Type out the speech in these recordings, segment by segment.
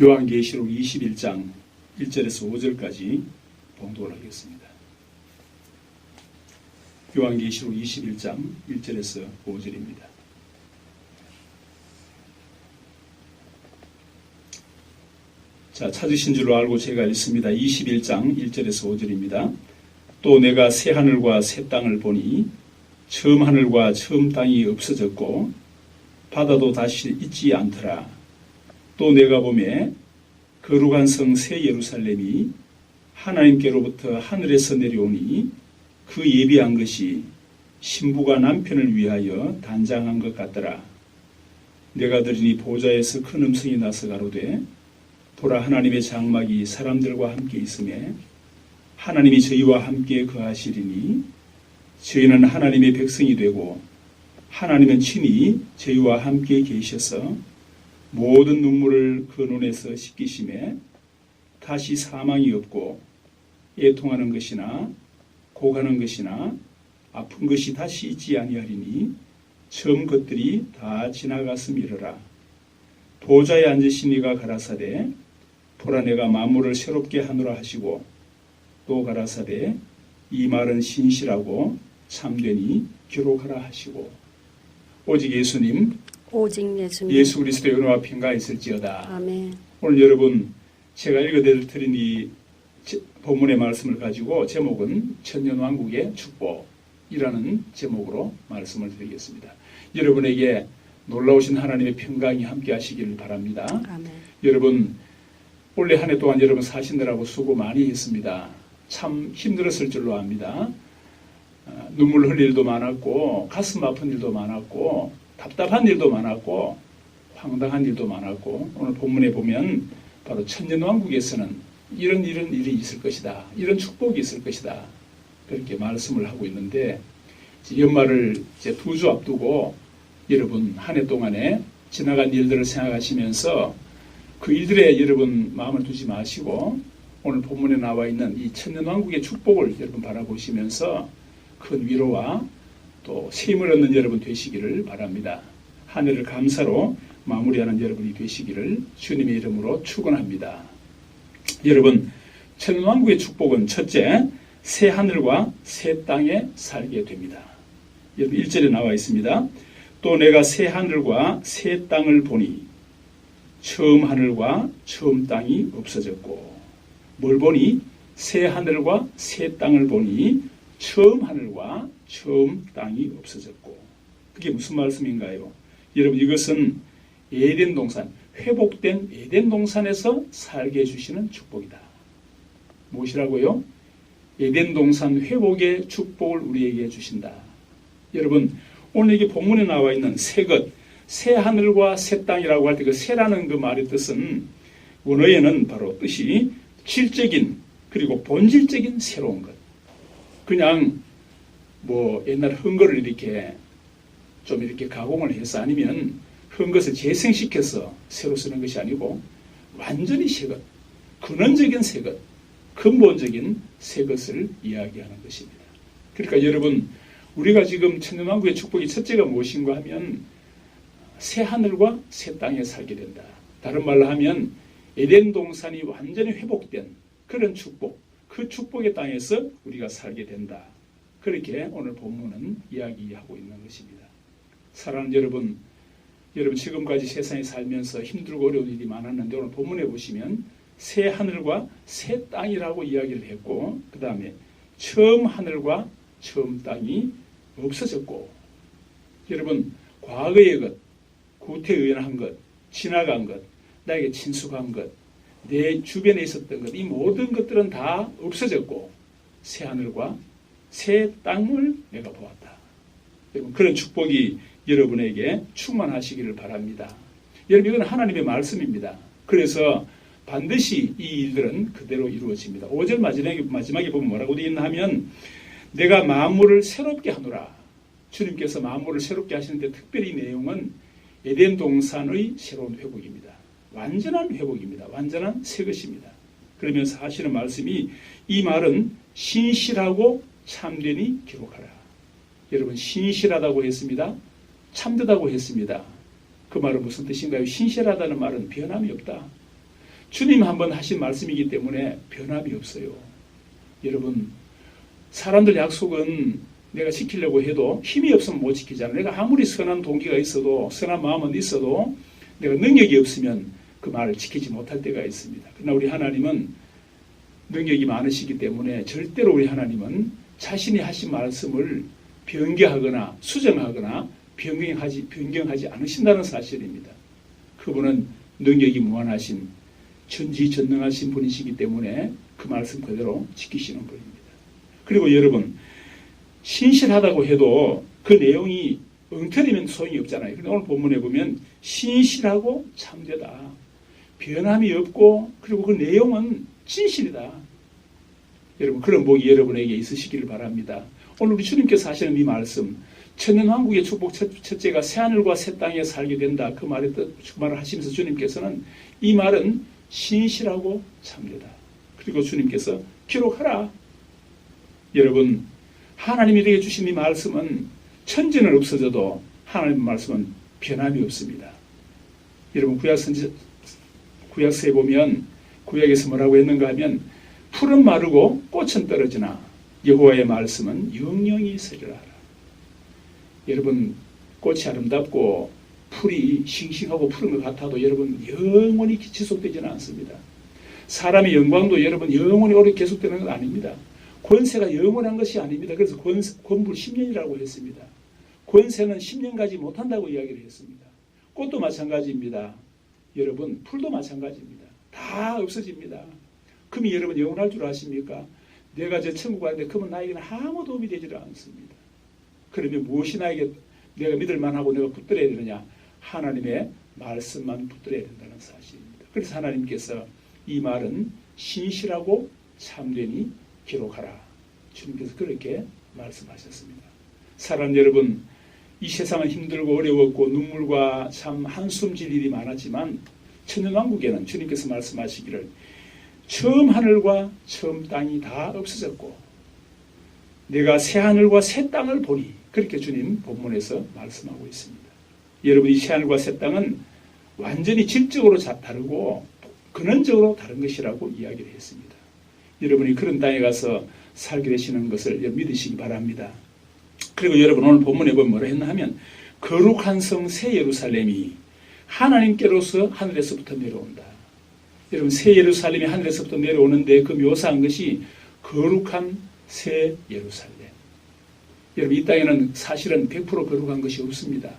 요한계시록 21장 1절에서 5절까지 봉독을 하겠습니다. 요한계시록 21장 1절에서 5절입니다. 자, 찾으신 줄로 알고 제가 읽습니다. 21장 1절에서 5절입니다. 또 내가 새 하늘과 새 땅을 보니 처음 하늘과 처음 땅이 없어졌고 바다도 다시 있지 않더라. 또 내가 보매 거룩한 성 새 예루살렘이 하나님께로부터 하늘에서 내려오니 그 예비한 것이 신부가 남편을 위하여 단장한 것 같더라. 내가 들으니 보좌에서 큰 음성이 나서 가로되 보라, 하나님의 장막이 사람들과 함께 있음에 하나님이 저희와 함께 거하시리니 저희는 하나님의 백성이 되고 하나님은 친히 저희와 함께 계셔서 모든 눈물을 그 눈에서 씻기심에 다시 사망이 없고 애통하는 것이나 고가는 것이나 아픈 것이 다시 있지 아니하리니 처음 것들이 다 지나갔음이러라. 보좌에 앉으신 이가 가라사대 보라, 내가 만물을 새롭게 하노라 하시고 또 가라사대 이 말은 신실하고 참되니 기록하라 하시고 오직 예수님 예수 그리스도의 은혜와 평강이 있을지어다. 아멘. 오늘 여러분 제가 읽어드린 이 본문의 말씀을 가지고 제목은 천년왕국의 축복이라는 제목으로 말씀을 드리겠습니다. 여러분에게 놀라우신 하나님의 평강이 함께 하시기를 바랍니다. 아멘. 여러분 올해 한 해 동안 여러분 사시느라고 수고 많이 했습니다. 참 힘들었을 줄로 압니다. 눈물 흘릴 일도 많았고 가슴 아픈 일도 많았고 답답한 일도 많았고 황당한 일도 많았고 오늘 본문에 보면 바로 천년왕국에서는 이런 일이 있을 것이다. 이런 축복이 있을 것이다. 그렇게 말씀을 하고 있는데 연말을 이제 2주 앞두고 여러분 한 해 동안에 지나간 일들을 생각하시면서 그 일들에 여러분 마음을 두지 마시고 오늘 본문에 나와 있는 이 천년왕국의 축복을 여러분 바라보시면서 큰 위로와 또 쉼을 얻는 여러분 되시기를 바랍니다. 한 해를 감사로 마무리하는 여러분이 되시기를 주님의 이름으로 축원합니다. 여러분, 천년왕국의 축복은 첫째, 새 하늘과 새 땅에 살게 됩니다. 여러분 1절에 나와 있습니다. 또 내가 새 하늘과 새 땅을 보니 처음 하늘과 처음 땅이 없어졌고 뭘 보니? 새 하늘과 새 땅을 보니 처음 하늘과 처음 땅이 없어졌고 그게 무슨 말씀인가요? 여러분 이것은 에덴 동산, 회복된 에덴 동산에서 살게 해주시는 축복이다. 무엇이라고요? 에덴 동산 회복의 축복을 우리에게 주신다. 여러분 오늘 이게 본문에 나와 있는 새 것, 새 하늘과 새 땅이라고 할 때 그 새라는 그 말의 뜻은 원어에는 바로 뜻이 질적인 그리고 본질적인 새로운 것. 그냥 뭐 옛날 한 거를 이렇게 좀 이렇게 가공을 해서 아니면 한 것을 재생시켜서 새로 쓰는 것이 아니고 완전히 새 것, 근원적인 새 것, 근본적인 새 것을 이야기하는 것입니다. 그러니까 여러분 우리가 지금 천년왕국의 축복이 첫째가 무엇인가 하면 새 하늘과 새 땅에 살게 된다. 다른 말로 하면 에덴 동산이 완전히 회복된 그런 축복, 그 축복의 땅에서 우리가 살게 된다. 그렇게 오늘 본문은 이야기하고 있는 것입니다. 사랑하는 여러분 지금까지 세상에 살면서 힘들고 어려운 일이 많았는데 오늘 본문에 보시면 새 하늘과 새 땅이라고 이야기를 했고 그 다음에 처음 하늘과 처음 땅이 없어졌고 여러분 과거의 것, 구태의연한 것, 지나간 것, 나에게 친숙한 것, 내 주변에 있었던 것, 이 모든 것들은 다 없어졌고 새 하늘과 새 땅을 내가 보았다. 여러분 그런 축복이 여러분에게 충만하시기를 바랍니다. 여러분 이건 하나님의 말씀입니다. 그래서 반드시 이 일들은 그대로 이루어집니다. 5절 마지막에 보면 뭐라고 되어 있나 하면 내가 만물을 새롭게 하노라. 주님께서 만물을 새롭게 하시는데 특별히 이 내용은 에덴 동산의 새로운 회복입니다. 완전한 회복입니다. 완전한 새 것입니다. 그러면서 하시는 말씀이 이 말은 신실하고 참되니 기록하라. 여러분 신실하다고 했습니다. 참되다고 했습니다. 그 말은 무슨 뜻인가요? 신실하다는 말은 변함이 없다. 주님 한번 하신 말씀이기 때문에 변함이 없어요. 여러분, 사람들 약속은 내가 지키려고 해도 힘이 없으면 못 지키잖아요. 내가 아무리 선한 동기가 있어도, 선한 마음은 있어도 내가 능력이 없으면 그 말을 지키지 못할 때가 있습니다. 그러나 우리 하나님은 능력이 많으시기 때문에 절대로 우리 하나님은 자신이 하신 말씀을 변개하거나 수정하거나 변경하지 않으신다는 사실입니다. 그분은 능력이 무한하신 전지전능하신 분이시기 때문에 그 말씀 그대로 지키시는 분입니다. 그리고 여러분, 신실하다고 해도 그 내용이 엉터리면 소용이 없잖아요. 그런데 오늘 본문에 보면 신실하고 참되다. 변함이 없고 그리고 그 내용은 진실이다. 여러분, 그런 복이 여러분에게 있으시기를 바랍니다. 오늘 우리 주님께서 하시는 이 말씀, 천년왕국의 축복 첫째가 새하늘과 새 땅에 살게 된다. 그 말을 하시면서 주님께서는 이 말은 신실하고 참되다. 그리고 주님께서 기록하라. 여러분, 하나님이 되게 주신 이 말씀은 천지는 없어져도 하나님의 말씀은 변함이 없습니다. 여러분, 구약서에 보면 구약에서 뭐라고 했는가 하면 풀은 마르고 꽃은 떨어지나 여호와의 말씀은 영영이 있으리라. 여러분, 꽃이 아름답고 풀이 싱싱하고 푸른 것 같아도 여러분 영원히 지속되지는 않습니다. 사람의 영광도 여러분 영원히 오래 계속되는 건 아닙니다. 권세가 영원한 것이 아닙니다. 그래서 권불 10년이라고 했습니다. 권세는 10년 가지 못한다고 이야기를 했습니다. 꽃도 마찬가지입니다. 여러분, 풀도 마찬가지입니다. 다 없어집니다. 금이 여러분 영원할 줄 아십니까? 내가 저 천국 가는데 금은 나에게는 아무 도움이 되지를 않습니다. 그러면 무엇이 나에게 내가 믿을 만하고 내가 붙들어야 되느냐? 하나님의 말씀만 붙들어야 된다는 사실입니다. 그래서 하나님께서 이 말은 신실하고 참되니 기록하라. 주님께서 그렇게 말씀하셨습니다. 사람 여러분, 이 세상은 힘들고 어려웠고 눈물과 참 한숨 질 일이 많았지만 천년왕국에는 주님께서 말씀하시기를 처음 하늘과 처음 땅이 다 없어졌고 내가 새 하늘과 새 땅을 보니, 그렇게 주님 본문에서 말씀하고 있습니다. 여러분, 이 새 하늘과 새 땅은 완전히 질적으로 다르고 근원적으로 다른 것이라고 이야기를 했습니다. 여러분이 그런 땅에 가서 살게 되시는 것을 믿으시기 바랍니다. 그리고 여러분, 오늘 본문에 보면 뭐라 했나 하면 거룩한 성 새 예루살렘이 하나님께로서 하늘에서부터 내려온다. 여러분, 새 예루살렘이 하늘에서부터 내려오는데 그 묘사한 것이 거룩한 새 예루살렘. 여러분, 이 땅에는 사실은 100% 거룩한 것이 없습니다.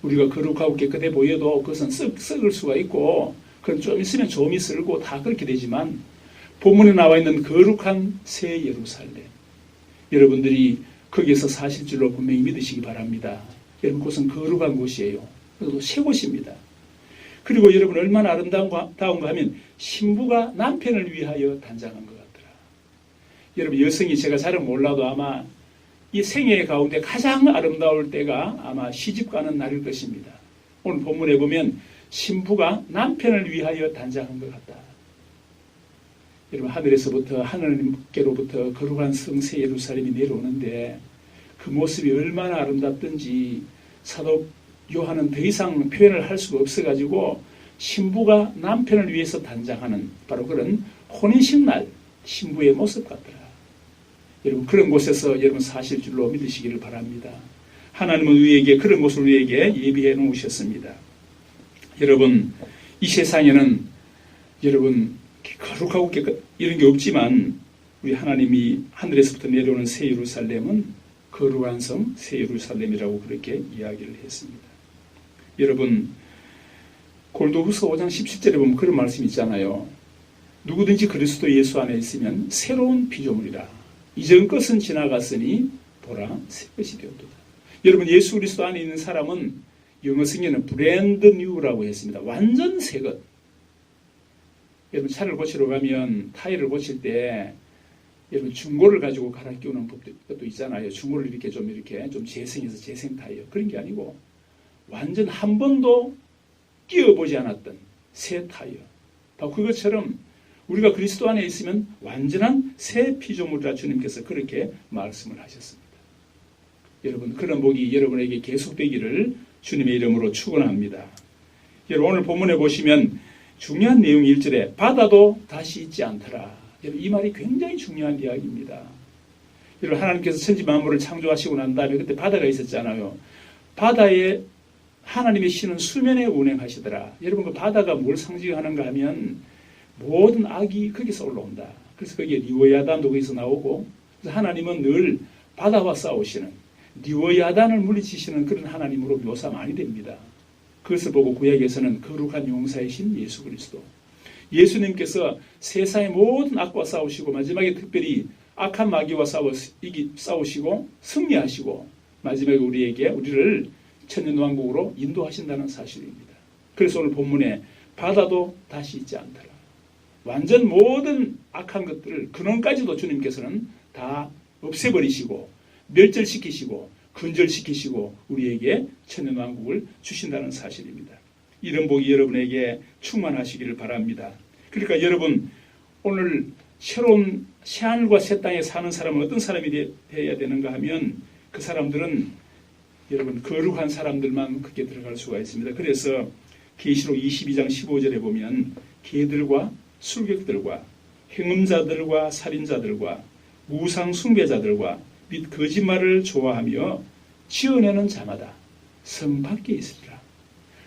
우리가 거룩하고 깨끗해 보여도 그것은 썩을 수가 있고 그건 좀 있으면 좀이 썩고 다 그렇게 되지만 본문에 나와 있는 거룩한 새 예루살렘, 여러분들이 거기에서 사실 줄로 분명히 믿으시기 바랍니다. 여러분, 그것은 거룩한 곳이에요. 그리고 새 곳입니다. 그리고 여러분, 얼마나 아름다운가 하면 신부가 남편을 위하여 단장한 것 같더라. 여러분, 여성이 제가 잘은 몰라도 아마 이 생애 가운데 가장 아름다울 때가 아마 시집 가는 날일 것입니다. 오늘 본문에 보면 신부가 남편을 위하여 단장한 것 같다. 여러분, 하늘에서부터 하나님께로부터 거룩한 성새 예루살렘이 내려오는데 그 모습이 얼마나 아름답든지 사도 요한은 더 이상 표현을 할 수가 없어가지고 신부가 남편을 위해서 단장하는 바로 그런 혼인식 날 신부의 모습 같더라. 여러분, 그런 곳에서 여러분 사실 줄로 믿으시기를 바랍니다. 하나님은 우리에게 그런 곳을 우리에게 예비해 놓으셨습니다. 여러분, 이 세상에는 여러분 거룩하고 깨끗 이런 게 없지만 우리 하나님이 하늘에서부터 내려오는 새 예루살렘은 거룩한 성 새 예루살렘이라고 그렇게 이야기를 했습니다. 여러분, 고린도후서 5장 17절에 보면 그런 말씀이 있잖아요. 누구든지 그리스도 예수 안에 있으면 새로운 피조물이라. 이전 것은 지나갔으니 보라 새 것이 되었도다. 여러분, 예수 그리스도 안에 있는 사람은 영어 성경에는 브랜드 뉴라고 했습니다. 완전 새 것. 여러분, 차를 고치러 가면 타이어를 고칠 때 여러분 중고를 가지고 갈아 끼우는 법도 있잖아요. 중고를 이렇게 좀 재생해서 재생 타이어, 그런 게 아니고 완전 한 번도 끼워보지 않았던 새 타이어. 바로 그것처럼 우리가 그리스도 안에 있으면 완전한 새 피조물이라 주님께서 그렇게 말씀을 하셨습니다. 여러분, 그런 복이 여러분에게 계속되기를 주님의 이름으로 축원합니다. 여러분, 오늘 본문에 보시면 중요한 내용이 1절에 바다도 다시 있지 않더라. 여러분, 이 말이 굉장히 중요한 이야기입니다. 여러분, 하나님께서 천지 만물을 창조하시고 난 다음에 그때 바다가 있었잖아요. 바다에 하나님의 신은 수면에 운행하시더라. 여러분, 그 바다가 뭘 상징하는가 하면 모든 악이 거기서 올라온다. 그래서 거기에 리워야단도 거기서 나오고, 그래서 하나님은 늘 바다와 싸우시는, 리워야단을 물리치시는 그런 하나님으로 묘사 많이 됩니다. 그것을 보고 구약에서는 거룩한 용사의 신 예수 그리스도, 예수님께서 세상의 모든 악과 싸우시고 마지막에 특별히 악한 마귀와 싸우시고 승리하시고 마지막에 우리를 천년왕국으로 인도하신다는 사실입니다. 그래서 오늘 본문에 바다도 다시 있지 않더라. 완전 모든 악한 것들을 근원까지도 주님께서는 다 없애버리시고 멸절시키시고 근절시키시고 우리에게 천년왕국을 주신다는 사실입니다. 이런 복이 여러분에게 충만하시기를 바랍니다. 그러니까 여러분, 오늘 새로운 새하늘과 새 땅에 사는 사람은 어떤 사람이 되어야 되는가 하면 그 사람들은 여러분 거룩한 사람들만 그게 들어갈 수가 있습니다. 그래서 계시록 22장 15절에 보면 개들과 술객들과 행음자들과 살인자들과 우상 숭배자들과 및 거짓말을 좋아하며 지어내는 자마다 성 밖에 있으리라.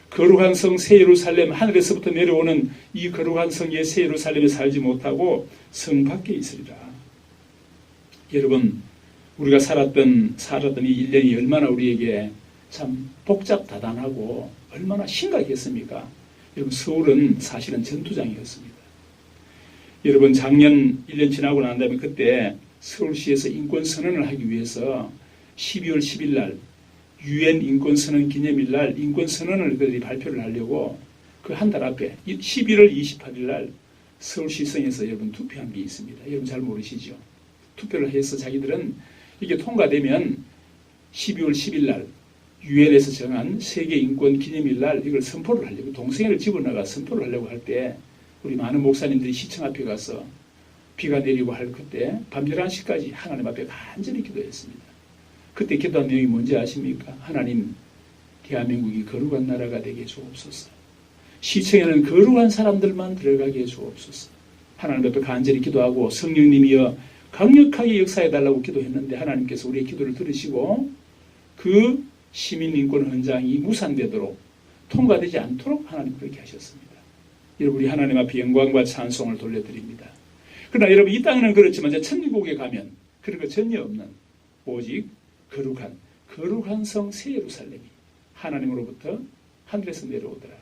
거룩한 성 새 예루살렘, 하늘에서부터 내려오는 이 거룩한 성의 새 예루살렘에 살지 못하고 성 밖에 있으리라. 여러분, 우리가 살았던 이 1년이 얼마나 우리에게 참 복잡다단하고 얼마나 심각했습니까? 여러분, 서울은 사실은 전투장이었습니다. 여러분, 작년 1년 지나고 난 다음에 그때 서울시에서 인권선언을 하기 위해서 12월 10일 날 UN 인권선언 기념일 날 인권선언을 그들이 발표를 하려고 그 한 달 앞에 11월 28일 날 서울시성에서 여러분 투표한 게 있습니다. 여러분 잘 모르시죠? 투표를 해서 자기들은 이게 통과되면 12월 10일 날 UN에서 정한 세계 인권 기념일 날 이걸 선포를 하려고 동성애를 집어넣어가 선포를 하려고 할 때 우리 많은 목사님들이 시청 앞에 가서 비가 내리고 할 그때 밤 11시까지 하나님 앞에 간절히 기도했습니다. 그때 기도한 내용이 뭔지 아십니까? 하나님, 대한민국이 거룩한 나라가 되게 주옵소서. 시청에는 거룩한 사람들만 들어가게 해주옵소서. 하나님 앞에 간절히 기도하고 성령님이여 강력하게 역사해달라고 기도했는데 하나님께서 우리의 기도를 들으시고 그 시민인권 헌장이 무산되도록 통과되지 않도록 하나님 그렇게 하셨습니다. 여러분, 우리 하나님 앞에 영광과 찬송을 돌려드립니다. 그러나 여러분, 이 땅에는 그렇지만 천국에 가면 그런 거 전혀 없는 오직 거룩한 성 새 예루살렘이 하나님으로부터 하늘에서 내려오더라.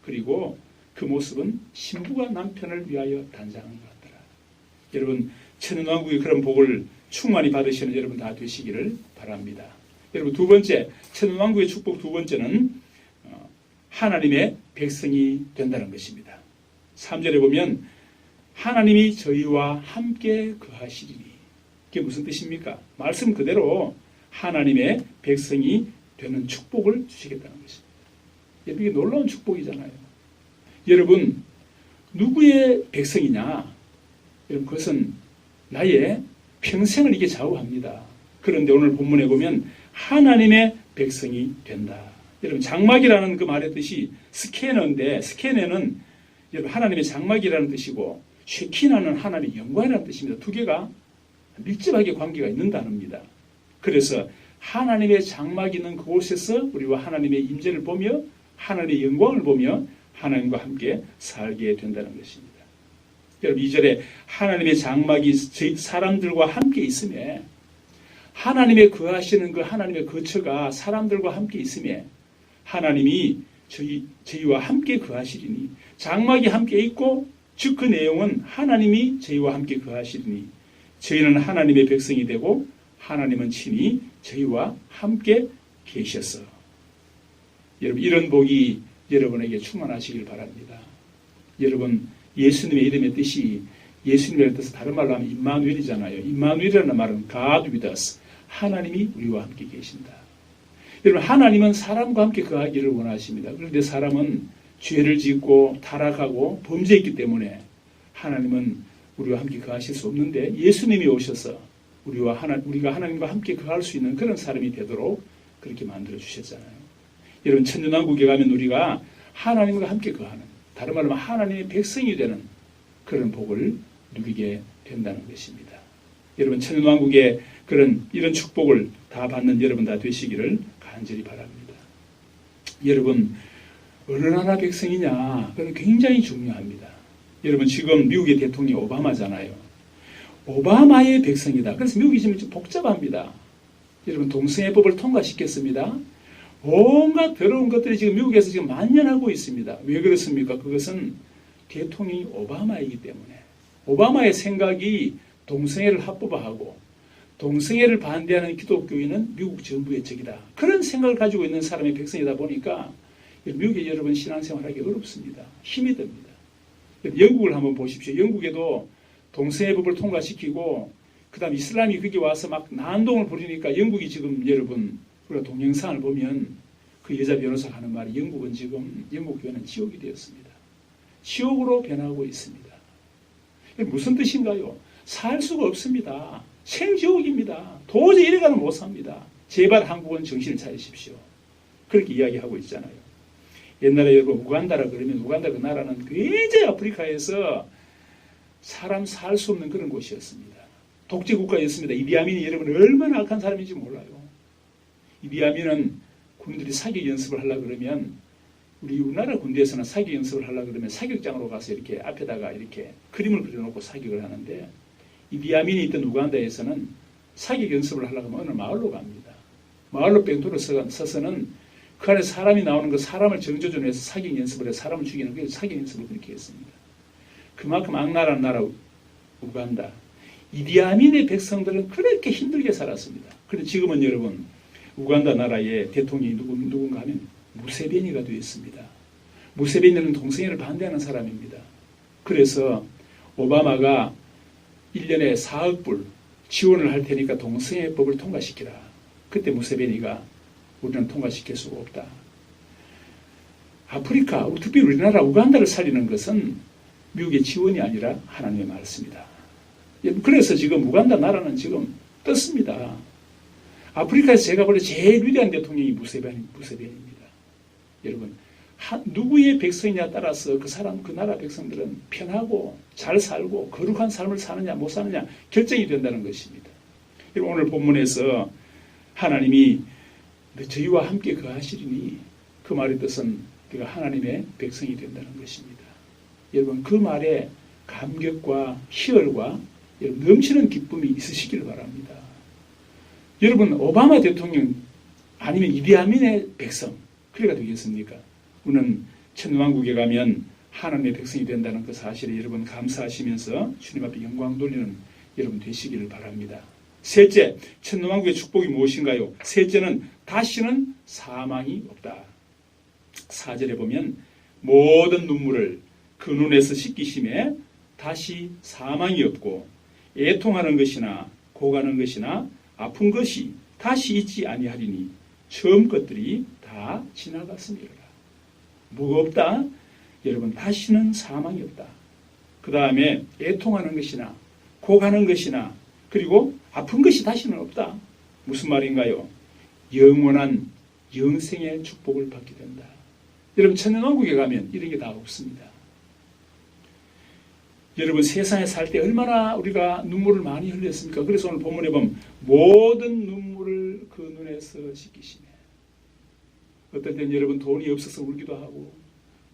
그리고 그 모습은 신부가 남편을 위하여 단장한 것 같더라. 여러분, 천년왕국의 그런 복을 충만히 받으시는 여러분 다 되시기를 바랍니다. 여러분, 두 번째, 천년왕국의 축복 두 번째는 하나님의 백성이 된다는 것입니다. 3절에 보면 하나님이 저희와 함께 거하시리니, 이게 무슨 뜻입니까? 말씀 그대로 하나님의 백성이 되는 축복을 주시겠다는 것입니다. 여러분, 이게 놀라운 축복이잖아요. 여러분, 누구의 백성이냐? 여러분, 그것은 나의 평생을 이게 좌우합니다. 그런데 오늘 본문에 보면 하나님의 백성이 된다. 여러분, 장막이라는 그 말의 뜻이 스케너인데, 스케너는 여러분 하나님의 장막이라는 뜻이고 쉐키나는 하나님의 영광이라는 뜻입니다. 두 개가 밀접하게 관계가 있는 단어입니다. 그래서 하나님의 장막이 있는 그곳에서 우리와 하나님의 임재를 보며 하나님의 영광을 보며 하나님과 함께 살게 된다는 것입니다. 여러분, 2절에 하나님의 장막이 사람들과 함께 있음에, 하나님의 거하시는 그 하나님의 거처가 사람들과 함께 있음에 하나님이 저희와 함께 거하시리니, 장막이 함께 있고 즉 그 내용은 하나님이 저희와 함께 거하시리니 저희는 하나님의 백성이 되고 하나님은 친히 저희와 함께 계셔서. 여러분, 이런 복이 여러분에게 충만하시길 바랍니다. 여러분, 예수님의 이름의 뜻이, 예수님의 뜻은 다른 말로 하면 임마누엘이잖아요. 임마누엘이라는 말은 God with us, 하나님이 우리와 함께 계신다. 여러분, 하나님은 사람과 함께 거하기를 원하십니다. 그런데 사람은 죄를 짓고 타락하고 범죄했기 때문에 하나님은 우리와 함께 거하실 수 없는데 예수님이 오셔서 우리가 하나님과 함께 거할 수 있는 그런 사람이 되도록 그렇게 만들어 주셨잖아요. 여러분, 천년왕국에 가면 우리가 하나님과 함께 거하는, 다른 말로 하나님의 백성이 되는 그런 복을 누리게 된다는 것입니다. 여러분 천년왕국의 이런 축복을 다 받는 여러분 다 되시기를 간절히 바랍니다. 여러분 어느 나라 백성이냐 그건 굉장히 중요합니다. 여러분 지금 미국의 대통령이 오바마잖아요. 오바마의 백성이다. 그래서 미국이 지금 좀 복잡합니다. 여러분 동성애법을 통과시켰습니다. 온갖 더러운 것들이 지금 미국에서 지금 만연하고 있습니다. 왜 그렇습니까? 그것은 대통령이 오바마이기 때문에 오바마의 생각이 동성애를 합법화하고 동성애를 반대하는 기독교인은 미국 정부의 적이다. 그런 생각을 가지고 있는 사람의 백성이다 보니까 미국에 여러분 신앙생활하기 어렵습니다. 힘이 듭니다. 영국을 한번 보십시오. 영국에도 동성애법을 통과시키고 그 다음 이슬람이 거기 와서 막 난동을 부리니까 영국이 지금 여러분 우리가 동영상을 보면 그 여자 변호사가 하는 말이 영국은 지금 영국 교회는 지옥이 되었습니다. 지옥으로 변하고 있습니다. 무슨 뜻인가요? 살 수가 없습니다. 생지옥입니다. 도저히 이래가는 못 삽니다. 제발 한국은 정신을 차리십시오. 그렇게 이야기하고 있잖아요. 옛날에 여러분 우간다라 그러면 우간다 그 나라는 굉장히 아프리카에서 사람 살 수 없는 그런 곳이었습니다. 독재 국가였습니다. 이디아민이 여러분 얼마나 악한 사람인지 몰라요. 이디아민은 군인들이 사격 연습을 하려고 그러면 우리나라 군대에서는 사격 연습을 하려고 그러면 사격장으로 가서 이렇게 앞에다가 이렇게 그림을 그려놓고 사격을 하는데 이디아민이 있던 우간다에서는 사격 연습을 하려고 하면 어느 마을로 갑니다. 마을로 뺑도로 서서는 그 안에 사람이 나오는 그 사람을 정조준해서 사격 연습을 해서 사람을 죽이는 그 사격 연습을 그렇게 했습니다. 그만큼 악랄한 나라 우간다. 이디아민의 백성들은 그렇게 힘들게 살았습니다. 그런데 지금은 여러분 우간다 나라의 대통령이 누군가 하면 무세베니가 되었습니다. 무세베니는 동성애를 반대하는 사람입니다. 그래서 오바마가 1년에 4억 불 지원을 할 테니까 동성애법을 통과시키라. 그때 무세베니가 우리는 통과시킬 수가 없다. 아프리카, 특별히 우리나라 우간다를 살리는 것은 미국의 지원이 아니라 하나님의 말씀이다. 그래서 지금 우간다 나라는 지금 떴습니다. 아프리카에서 제가 볼 때 제일 위대한 대통령이 무세베니입니다. 여러분, 누구의 백성이냐에 따라서 그 나라 백성들은 편하고 잘 살고 거룩한 삶을 사느냐 못 사느냐 결정이 된다는 것입니다. 오늘 본문에서 하나님이 저희와 함께 거하시리니 그 말의 뜻은 우리가 하나님의 백성이 된다는 것입니다. 여러분 그 말에 감격과 희열과 넘치는 기쁨이 있으시길 바랍니다. 여러분 오바마 대통령 아니면 이디아민의 백성 그래가 되겠습니까? 우리는 천왕국에 가면 하나님의 백성이 된다는 그 사실에 여러분 감사하시면서 주님 앞에 영광 돌리는 여러분 되시기를 바랍니다. 셋째, 천왕국의 축복이 무엇인가요? 셋째는 다시는 사망이 없다. 4절에 보면 모든 눈물을 그 눈에서 씻기심에 다시 사망이 없고 애통하는 것이나 고가는 것이나 아픈 것이 다시 있지 아니하리니 처음 것들이 다 지나갔으리라. 뭐가 없다? 여러분 다시는 사망이 없다. 그 다음에 애통하는 것이나 고가는 것이나 그리고 아픈 것이 다시는 없다. 무슨 말인가요? 영원한 영생의 축복을 받게 된다. 여러분 천년왕국에 가면 이런 게 다 없습니다. 여러분 세상에 살 때 얼마나 우리가 눈물을 많이 흘렸습니까? 그래서 오늘 본문에 보면 모든 눈물을 그 눈에서 씻기시네. 어떨 때는 여러분 돈이 없어서 울기도 하고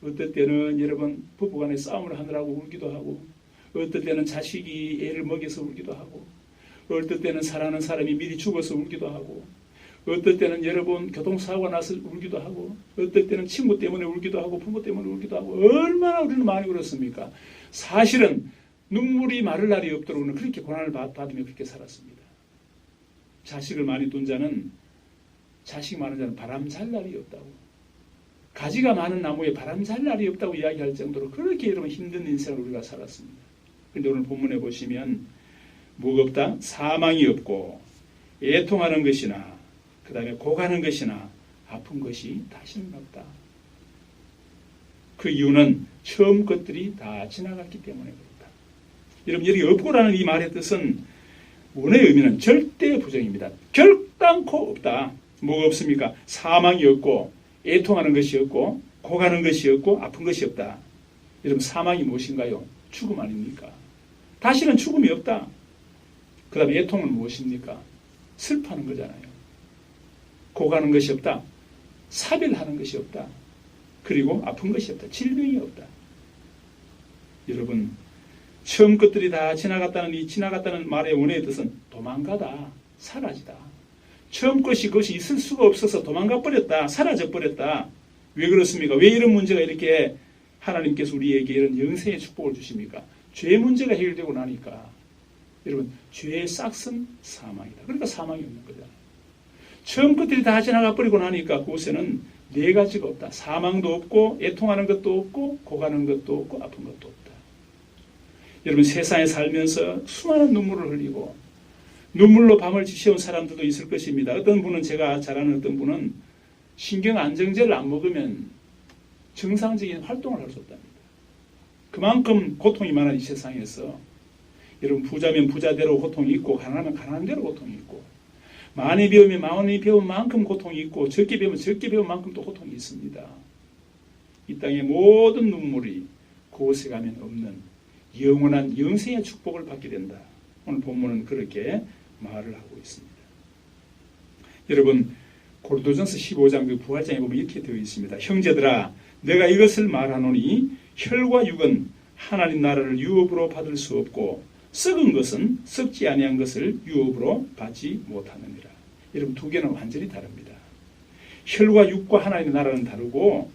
어떨 때는 여러분 부부간에 싸움을 하느라고 울기도 하고 어떨 때는 자식이 애를 먹여서 울기도 하고 어떨 때는 사랑하는 사람이 미리 죽어서 울기도 하고 어떨 때는 여러분 교통사고가 나서 울기도 하고 어떨 때는 친구 때문에 울기도 하고 부모 때문에 울기도 하고 얼마나 우리는 많이 울었습니까? 사실은 눈물이 마를 날이 없도록 우리는 그렇게 고난을 받으며 그렇게 살았습니다. 자식을 많이 둔 자는 자식 많은 자는 바람 잘 날이 없다고 가지가 많은 나무에 바람 잘 날이 없다고 이야기할 정도로 그렇게 여러분 힘든 인생을 우리가 살았습니다. 그런데 오늘 본문에 보시면 뭐가 없다? 사망이 없고 애통하는 것이나 그 다음에 고가는 것이나 아픈 것이 다시는 없다. 그 이유는 처음 것들이 다 지나갔기 때문에 그렇다. 여러분 여기 없고라는 이 말의 뜻은 원의 의미는 절대 부정입니다. 결단코 없다. 뭐가 없습니까? 사망이 없고 애통하는 것이 없고 고가는 것이 없고 아픈 것이 없다. 여러분 사망이 무엇인가요? 죽음 아닙니까? 다시는 죽음이 없다. 그 다음에 애통은 무엇입니까? 슬퍼하는 거잖아요. 고가는 것이 없다. 사별하는 것이 없다. 그리고 아픈 것이 없다. 질병이 없다. 여러분 처음 것들이 다 지나갔다는 이 지나갔다는 말의 원어의 뜻은 도망가다, 사라지다. 처음 것이 그것이 있을 수가 없어서 도망가 버렸다, 사라져 버렸다. 왜 그렇습니까? 왜 이런 문제가 이렇게 하나님께서 우리에게 이런 영생의 축복을 주십니까? 죄 문제가 해결되고 나니까. 여러분 죄의 싹은 사망이다. 그러니까 사망이 없는 거잖아요. 처음 것들이 다 지나가 버리고 나니까 그곳에는 네 가지가 없다. 사망도 없고 애통하는 것도 없고 고가는 것도 없고 아픈 것도 없다. 여러분 세상에 살면서 수많은 눈물을 흘리고 눈물로 밤을 지새운 사람들도 있을 것입니다. 어떤 분은 제가 잘 아는 어떤 분은 신경 안정제를 안 먹으면 정상적인 활동을 할 수 없답니다. 그만큼 고통이 많은 이 세상에서 여러분 부자면 부자대로 고통이 있고 가난하면 가난한 대로 고통이 있고 많이 배우면 많이 배운 만큼 고통이 있고 적게 배우면 적게 배운 만큼 또 고통이 있습니다. 이 땅의 모든 눈물이 그곳에 가면 없는 영원한 영생의 축복을 받게 된다. 오늘 본문은 그렇게 말을 하고 있습니다. 여러분 고린도전서 15장 그 부활장에 보면 이렇게 되어 있습니다. 형제들아 내가 이것을 말하노니 혈과 육은 하나님 나라를 유업으로 받을 수 없고 썩은 것은 썩지 아니한 것을 유업으로 받지 못하느니라. 여러분 두 개는 완전히 다릅니다. 혈과 육과 하나님의 나라는 다르고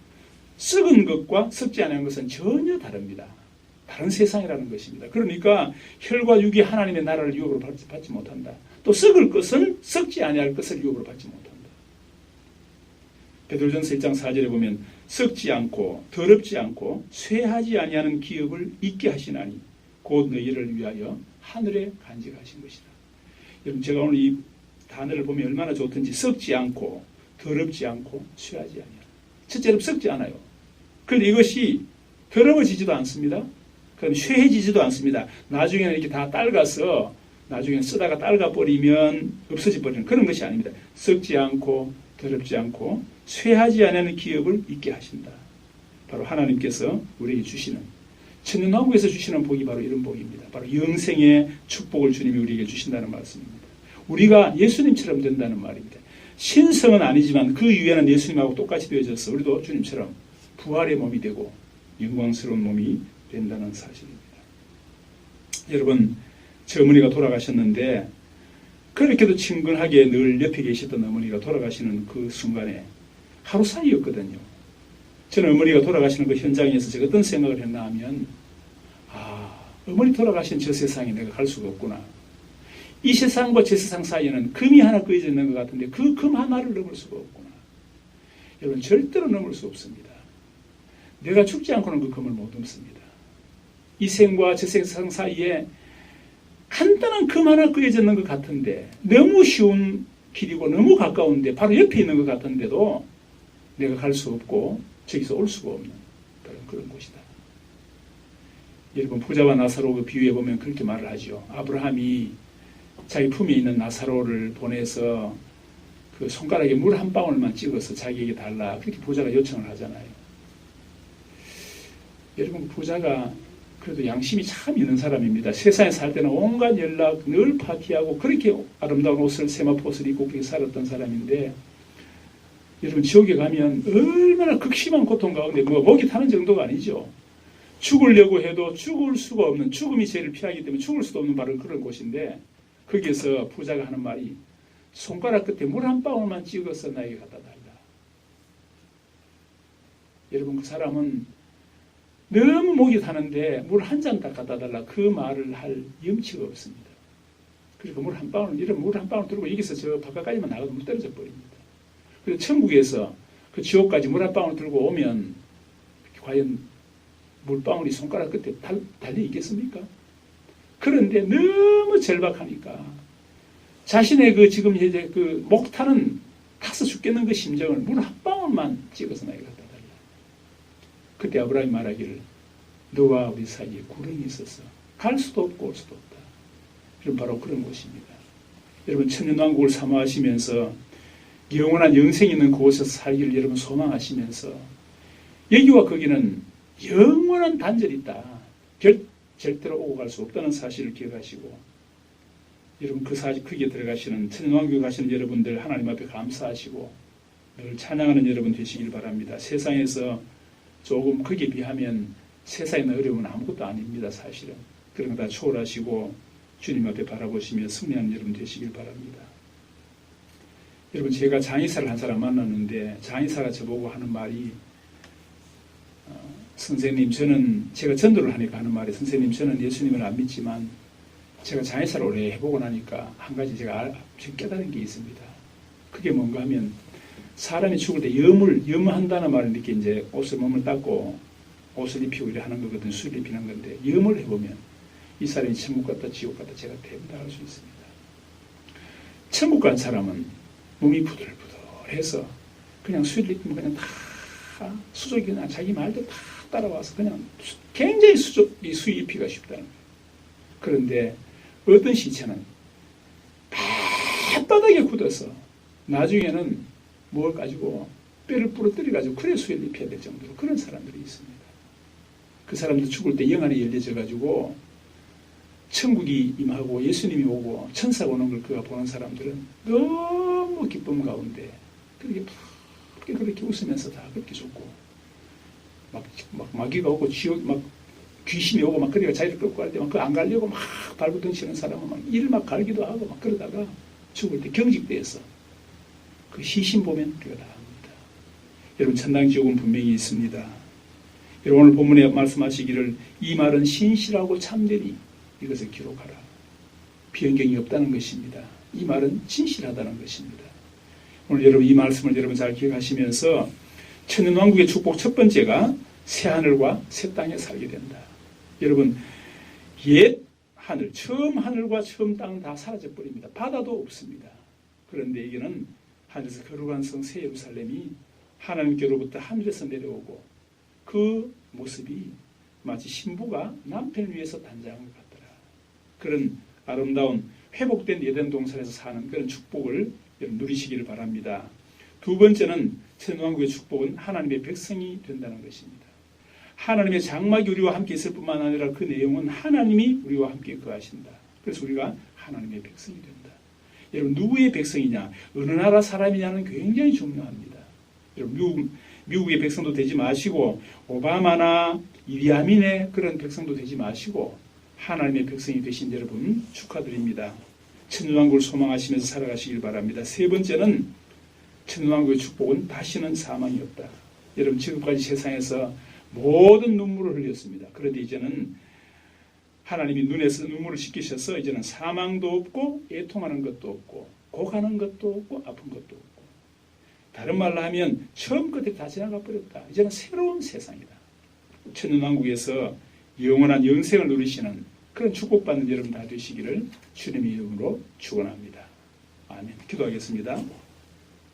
썩은 것과 썩지 아니한 것은 전혀 다릅니다. 다른 세상이라는 것입니다. 그러니까 혈과 육이 하나님의 나라를 유업으로 받지 못한다. 또 썩을 것은 썩지 아니할 것을 유업으로 받지 못한다. 베드로전서 1장 4절에 보면 썩지 않고 더럽지 않고 쇠하지 아니하는 기업을 잊게 하시나니 곧 너희를 위하여 하늘에 간직하신 것이다. 여러분 제가 오늘 이 단어를 보면 얼마나 좋든지 썩지 않고 더럽지 않고 쇠하지 아니하는. 첫째로 썩지 않아요. 그런데 이것이 더러워지지도 않습니다. 그럼 쇠해지지도 않습니다. 나중에는 이렇게 다 딸가서 나중에 쓰다가 딸가 버리면 없어져 버리는 그런 것이 아닙니다. 썩지 않고 더럽지 않고 쇠하지 않는 기업을 잊게 하신다. 바로 하나님께서 우리에게 주시는 천년왕국에서 주시는 복이 바로 이런 복입니다. 바로 영생의 축복을 주님이 우리에게 주신다는 말씀입니다. 우리가 예수님처럼 된다는 말입니다. 신성은 아니지만 그 위에는 예수님하고 똑같이 되어져서 우리도 주님처럼 부활의 몸이 되고 영광스러운 몸이 된다는 사실입니다. 여러분 제 어머니가 돌아가셨는데 그렇게도 친근하게 늘 옆에 계셨던 어머니가 돌아가시는 그 순간에 하루 사이였거든요. 저는 어머니가 돌아가시는 그 현장에서 제가 어떤 생각을 했나 하면 어머니 돌아가신 저 세상에 내가 갈 수가 없구나. 이 세상과 저 세상 사이에는 금이 하나 끄어져 있는 것 같은데 그 금 하나를 넘을 수가 없구나. 여러분 절대로 넘을 수 없습니다. 내가 죽지 않고는 그 금을 못 넘습니다. 이 생과 저 세상 사이에 간단한 금 하나 끄어져 있는 것 같은데 너무 쉬운 길이고 너무 가까운데 바로 옆에 있는 것 같은데도 내가 갈 수 없고 저기서 올 수가 없는 그런 곳이다. 여러분 부자와 나사로 그 비유해 보면 그렇게 말을 하죠. 아브라함이 자기 품에 있는 나사로를 보내서 그 손가락에 물 한 방울만 찍어서 자기에게 달라 그렇게 부자가 요청을 하잖아요. 여러분 부자가 그래도 양심이 참 있는 사람입니다. 세상에 살 때는 온갖 연락 늘 파티하고 그렇게 아름다운 옷을 세마포옷을 입고 그렇게 살았던 사람인데 여러분 지옥에 가면 얼마나 극심한 고통 가운데 목이 타는 정도가 아니죠. 죽으려고 해도 죽을 수가 없는 죽음이 죄를 피하기 때문에 죽을 수도 없는 바로 그런 곳인데 거기에서 부자가 하는 말이 손가락 끝에 물 한 방울만 찍어서 나에게 갖다 달라. 여러분 그 사람은 너무 목이 타는데 물 한 잔 딱 갖다 달라 그 말을 할 염치가 없습니다. 그리고 물 한 방울 이런 물 한 방울 들고 여기서 저 바깥까지만 나가도 물 떨어져 버립니다. 그래서 천국에서 그 지옥까지 물 한 방울 들고 오면 과연 물방울이 손가락 끝에 달려 있겠습니까? 그런데 너무 절박하니까 자신의 그 지금 이제 그 목 타는 타서 죽겠는 그 심정을 물 한 방울만 찍어서 나에게 갖다 달라. 그때 아브라함이 말하기를 너와 우리 사이에 구렁이 있어서 갈 수도 없고 올 수도 없다. 이런 바로 그런 곳입니다. 여러분 천년왕국을 사모하시면서 영원한 영생이 있는 그곳에서 살기를 여러분 소망하시면서 여기와 거기는 영원한 단절이 있다. 절대로 오고 갈 수 없다는 사실을 기억하시고, 여러분 그 사실 거기에 들어가시는 천연왕국에 가시는 여러분들 하나님 앞에 감사하시고 늘 찬양하는 여러분 되시길 바랍니다. 세상에서 조금 거기에 비하면 세상의 어려움은 아무것도 아닙니다. 사실은 그런 거 다 초월하시고 주님 앞에 바라보시며 승리하는 여러분 되시길 바랍니다. 여러분 제가 장의사를 한 사람 만났는데 장의사가 저보고 하는 말이 선생님 저는 제가 전도를 하니까 하는 말이 선생님 저는 예수님을 안 믿지만 제가 장의사를 오래 해보고 나니까 한 가지 제가 깨달은 게 있습니다. 그게 뭔가 하면 사람이 죽을 때 염한다는 말을 이렇게 이제 옷을 몸을 닦고 옷을 입히고 이래 하는 거거든요. 수를 입히는 건데 염을 해보면 이 사람이 천국 갔다 지옥 갔다 제가 대부분 다 알 수 있습니다. 천국 간 사람은 몸이 부들부들해서 그냥 수를 입히면 그냥 다 수족이 그냥 자기 말대로 다 따라와서 그냥 굉장히 수의 입히가 쉽다는 거예요. 그런데 어떤 시체는 바닥에 굳어서 나중에는 뭘 가지고 뼈를 부러뜨려가지고 그래 수혈을 입혀야 될 정도로 그런 사람들이 있습니다. 그 사람들 죽을 때 영안이 열려져가지고 천국이 임하고 예수님이 오고 천사가 오는 걸 그가 보는 사람들은 너무 기쁨 가운데 그렇게 웃으면서 다 그렇게 죽고 막 마귀가 오고 지옥 막 귀신이 오고 막 그래가 자리를 끌고 갈 때 막 그 안 가려고 막 발부둥 치는 사람은 막 이를 막 갈기도 하고 막 그러다가 죽을 때 경직돼서 그 시신 보면 우리가 다 합니다. 여러분 천당 지옥은 분명히 있습니다. 여러분 오늘 본문에 말씀하시기를 이 말은 신실하고 참되니 이것을 기록하라. 변경이 없다는 것입니다. 이 말은 진실하다는 것입니다. 오늘 여러분 이 말씀을 여러분 잘 기억하시면서 천연왕국의 축복 첫 번째가 새 하늘과 새 땅에 살게 된다. 여러분 옛 하늘, 처음 하늘과 처음 땅은 다 사라져버립니다. 바다도 없습니다. 그런데 이게는 하늘에서 거룩한 성 새 예루살렘이 하나님께로부터 하늘에서 내려오고 그 모습이 마치 신부가 남편을 위해서 단장한 것 같더라. 그런 아름다운 회복된 에덴 동산에서 사는 그런 축복을 누리시기를 바랍니다. 두 번째는 천왕국의 축복은 하나님의 백성이 된다는 것입니다. 하나님의 장막이 우리와 함께 있을 뿐만 아니라 그 내용은 하나님이 우리와 함께 거하신다. 그래서 우리가 하나님의 백성이 된다. 여러분 누구의 백성이냐, 어느 나라 사람이냐는 굉장히 중요합니다. 여러분 미국의 백성도 되지 마시고 오바마나 이디아민의 그런 백성도 되지 마시고 하나님의 백성이 되신 여러분 축하드립니다. 천년왕국을 소망하시면서 살아가시길 바랍니다. 세 번째는 천년왕국의 축복은 다시는 사망이 없다. 여러분 지금까지 세상에서 모든 눈물을 흘렸습니다. 그런데 이제는 하나님이 눈에서 눈물을 씻기셔서 이제는 사망도 없고 애통하는 것도 없고 고가는 것도 없고 아픈 것도 없고 다른 말로 하면 처음 것들이 다 지나가 버렸다. 이제는 새로운 세상이다. 천년왕국에서 영원한 영생을 누리시는 그런 축복받는 여러분 다 되시기를 주님의 이름으로 축원합니다. 아멘. 기도하겠습니다.